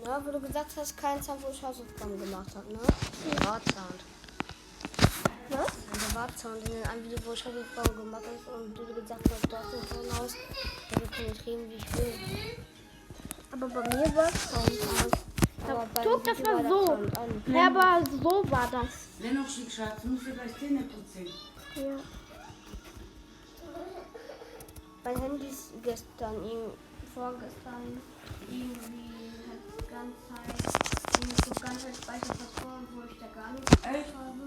Ja, wo du gesagt hast, kein Zahn, wo ich Hausaufgaben gemacht habe, ne? Der Wartzahn. Was? Der Wartzahn, in einem Video, wo ich Hausaufgaben gemacht habe und du gesagt hast, du hast den Zahnhaus, da kann ich reden, wie ich will. Aber bei mir war es Zahnhaus. Aber bei Guck, dem das Video war der so. Zahn an. Ja, aber so war das. Dennoch, schick, Schatz, du musst dir gleich Zähne putzen. Ja. Mein Handy ist vorgestern irgendwie hat die ganze Zeit Speicher verloren, wo ich da gar nicht Echt? habe. Ja.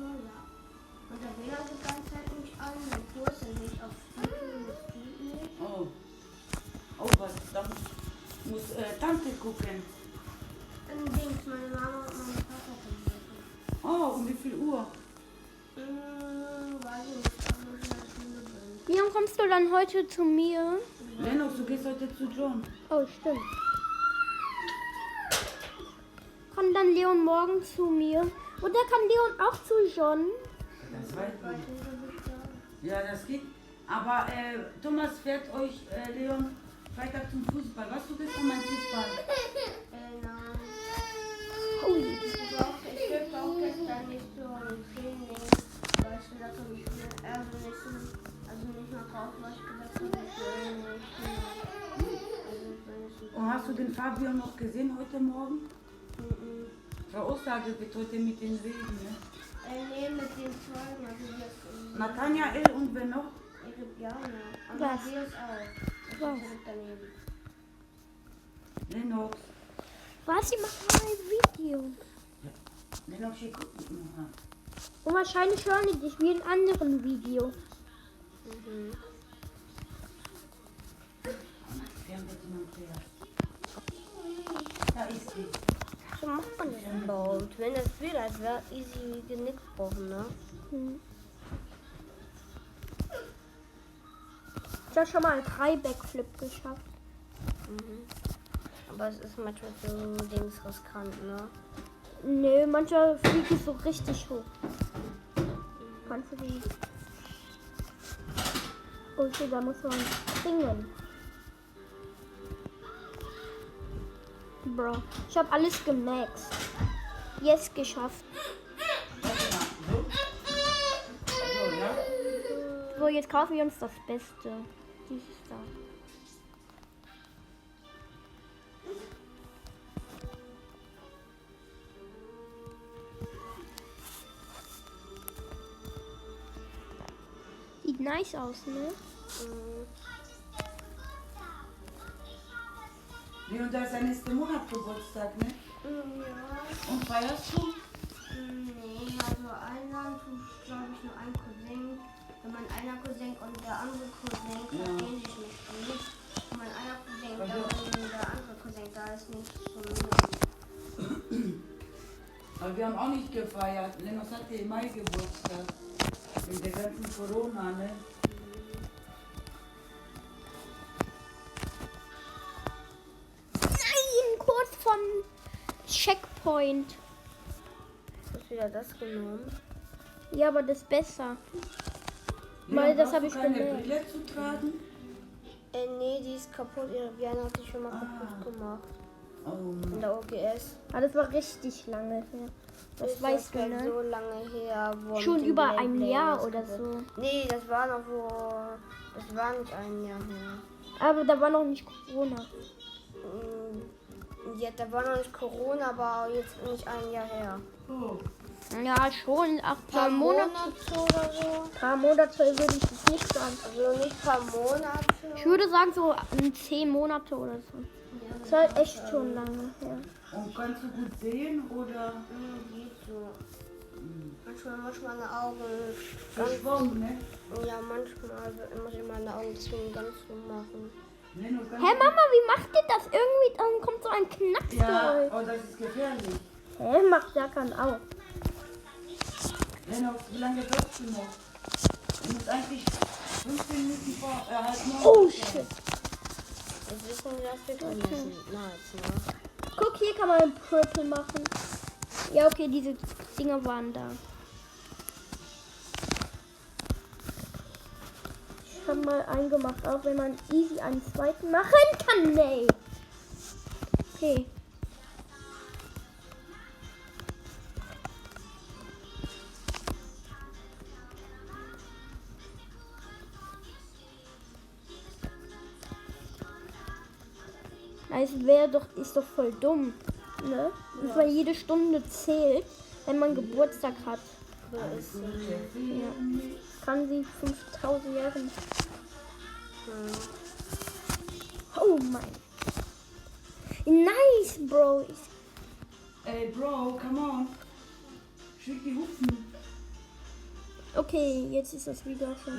Und der WLAN die ganze Zeit nicht an, mein Kurs ist nicht auf Video, das geht nicht. Oh. Oh, was? Da muss Tante gucken. Dann Dings, meine Mama und mein Vater können Oh, um wie viel Uhr? weiß ich nicht, ob ich in der Schule bin. Wie lange kommst du dann heute zu mir? Lennox, du gehst heute zu John. Oh, stimmt. Kommt dann Leon morgen zu mir? Oder kann Leon auch zu John? Das weiß ich nicht. Ja, das geht. Aber Thomas fährt euch, Leon, Freitag zum Fußball. Was, du bist von meinem Fußball? Nein. Ui. Ich dürfte auch gestern nicht so ein Training, weil ich gesagt habe, ich will also nicht nach Hause, weil ich gesagt habe, ich will nicht. Und hast du den Fabio noch gesehen heute Morgen? Frau Aussage wird heute mit den Wegen, ne? Nee, mit den Zeugen, also jetzt. Nathanael und wer noch? Jana. Aber Was? wir ist auch. Was? Daneben. Lennox. Was? Sie machen ein Video. Lennox, hier guckt mich noch an. Und wahrscheinlich hören die dich wie in anderen Video. Da ist sie. So macht man das überhaupt. Wenn das will, als wäre easy Genick gebrochen, ne? Ich habe schon mal einen 3-Backflip geschafft. Aber es ist manchmal so Dings riskant, ne? Nö, manchmal fliege ich so richtig hoch. Kannst du die? Okay, da muss man springen. Bro, ich habe alles gemaxt. Jetzt geschafft. So, ja? So, jetzt kaufen wir uns das Beste. Dieses da. Sieht nice aus, ne? Leon, da ist der nächste Monat Geburtstag, ne? Ja. Und feierst du? Nee, also einladen tue glaube ich nur ein Cousin. Wenn mein einer Cousin und der andere Cousin verstehen sich nicht gut. Und mein einer Cousin, dann der andere Cousin, da ist nicht so Aber wir haben auch nicht gefeiert. Lennox hatte im Mai Geburtstag. Wegen der ganzen Corona, ne? Nein, kurz vom Checkpoint. Hast du wieder das genommen? Ja, aber das ist besser. Leon, Weil das brauchst habe du ich keine gemerkt. Brille zu tragen? Nee, die ist kaputt. Ihre Birne hat sich schon mal kaputt gemacht. Oh In Mann. der OGS. Aber das war richtig lange her. Das Ist weißt du, halt ne? so lange her. Wo Schon mit dem über Blade ein Blade Jahr das oder kaputt- so. Nee, das war noch wo. Das war nicht ein Jahr her. Aber da war noch nicht Corona. Ja, da war noch nicht Corona, aber jetzt nicht ein Jahr her. Oh. Ja, schon. Ach, paar Monate. oder so. Paar Monate würde ich das nicht sagen. Also nicht paar Monate. Ich würde sagen so 10 Monate oder so. Das ist halt echt schon lange her. Und kannst du gut sehen oder Geht so. Manchmal muss meine Augen ganz. verschwommen, ne? Ja, manchmal muss ich meine Augen deswegen ganz so machen. Lennox, kannst Hä, du- Mama, wie macht ihr das? Irgendwie dann kommt so ein Ja, Knackgeräusch. oh, das ist gefährlich. Hä, macht Serkan auch. Lennox, wie lange brauchst du noch? Du musst eigentlich 15 Minuten vor, halb 9. Oh, shit. Jetzt wissen wir, dass wir können nice, ne? Guck, hier kann man ein Purple machen. Ja, okay, diese Dinger waren da. Ich habe mal eingemacht, auch wenn man easy einen zweiten machen kann. Nee. Okay. Ist doch voll dumm. Ne? Und weil jede Stunde zählt, wenn man Geburtstag hat. Alles Gute. Ja. Kann sie 5000 Jahre. Oh mein. Nice, Bro. Ey, Bro, come on. Schütt die Hupfen. Okay, jetzt ist das wieder schon.